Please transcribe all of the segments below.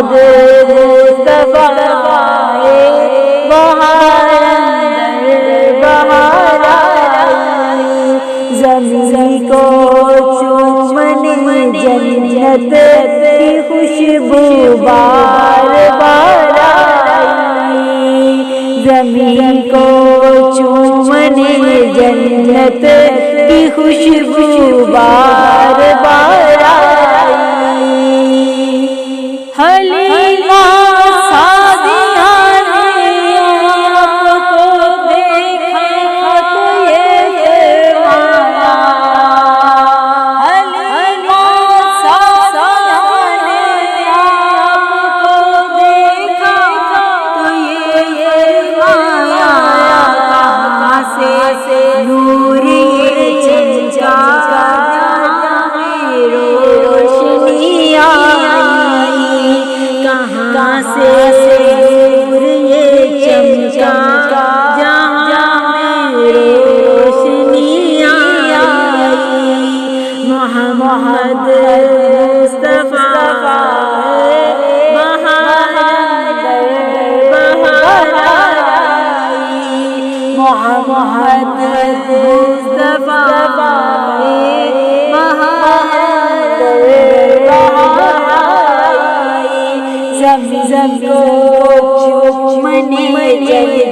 محمد مصطفیٰ بہار اندر بہار آئی، زمین کو چومنے جنت کی خوشبو بار بار آئی، زمین کو چومنے جنت کی خوشبو بار بار آئی۔ حلیمہ سعدیہ نے آپ کو دیکھا تو یہ فرمایا، حلیمہ سعدیہ نے آپ کو دیکھا تو یہ فرمایا، کہاں سے نور یہ چمکا روشنی آئی، کہاں سے نور یہ چمکا جہاں میں روشنی آئی، محمد مصطفیٰ بہار بہار آئی، محمد مصطفیٰ زمین کو چومنے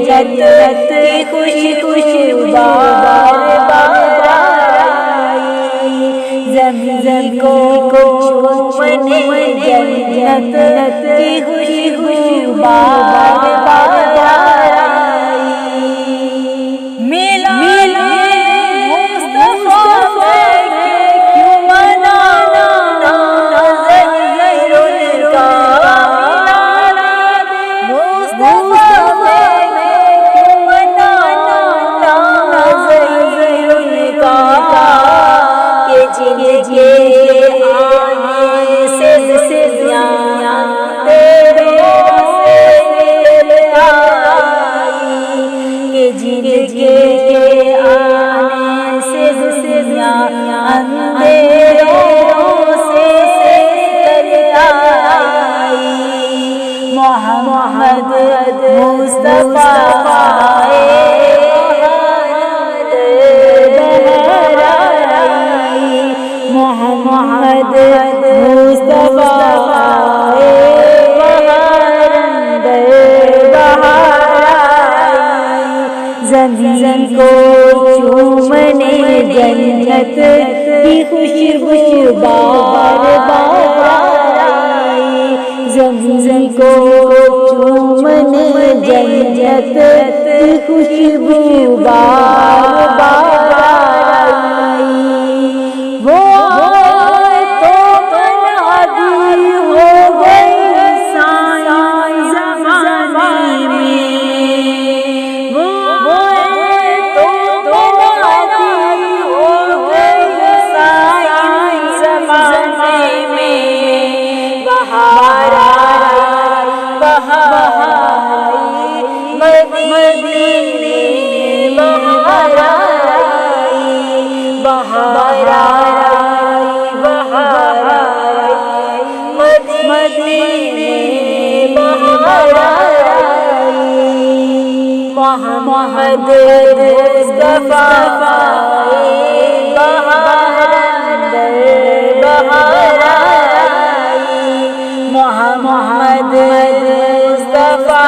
جنت کی خوشبو بار بار آئی، زمین کو چومنے جنت کی خوشبو بار بار آئی، ملا مصطفیٰ سے کیوں منانا نظر ان کا، محمد مصطفیٰ بہار آئی، محمد مصطفیٰ بہار آئی، زمین کو چومنے جنت کی خوشبو بار بار آئی، زمین کو چومنے جنت کی خوشبو بار بار آئی، وہ تو بنادی ہو گئی سائیں زمانے میں، وہ تو بنادی ہو گئی سائیں زمانے میں، بہار مدینے بہار آئی، بہار مدینے بہار آئی، محمد مصطفیٰ بہار بہار آئی، محمد مصطفیٰ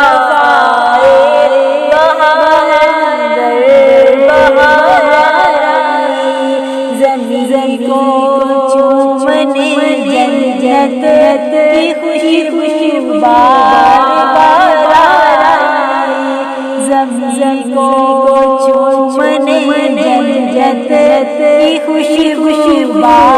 زمین کو چومنے جنت کی خوشبو بار بار آئی، زمین کو چومنے جنت کی خوشبو بار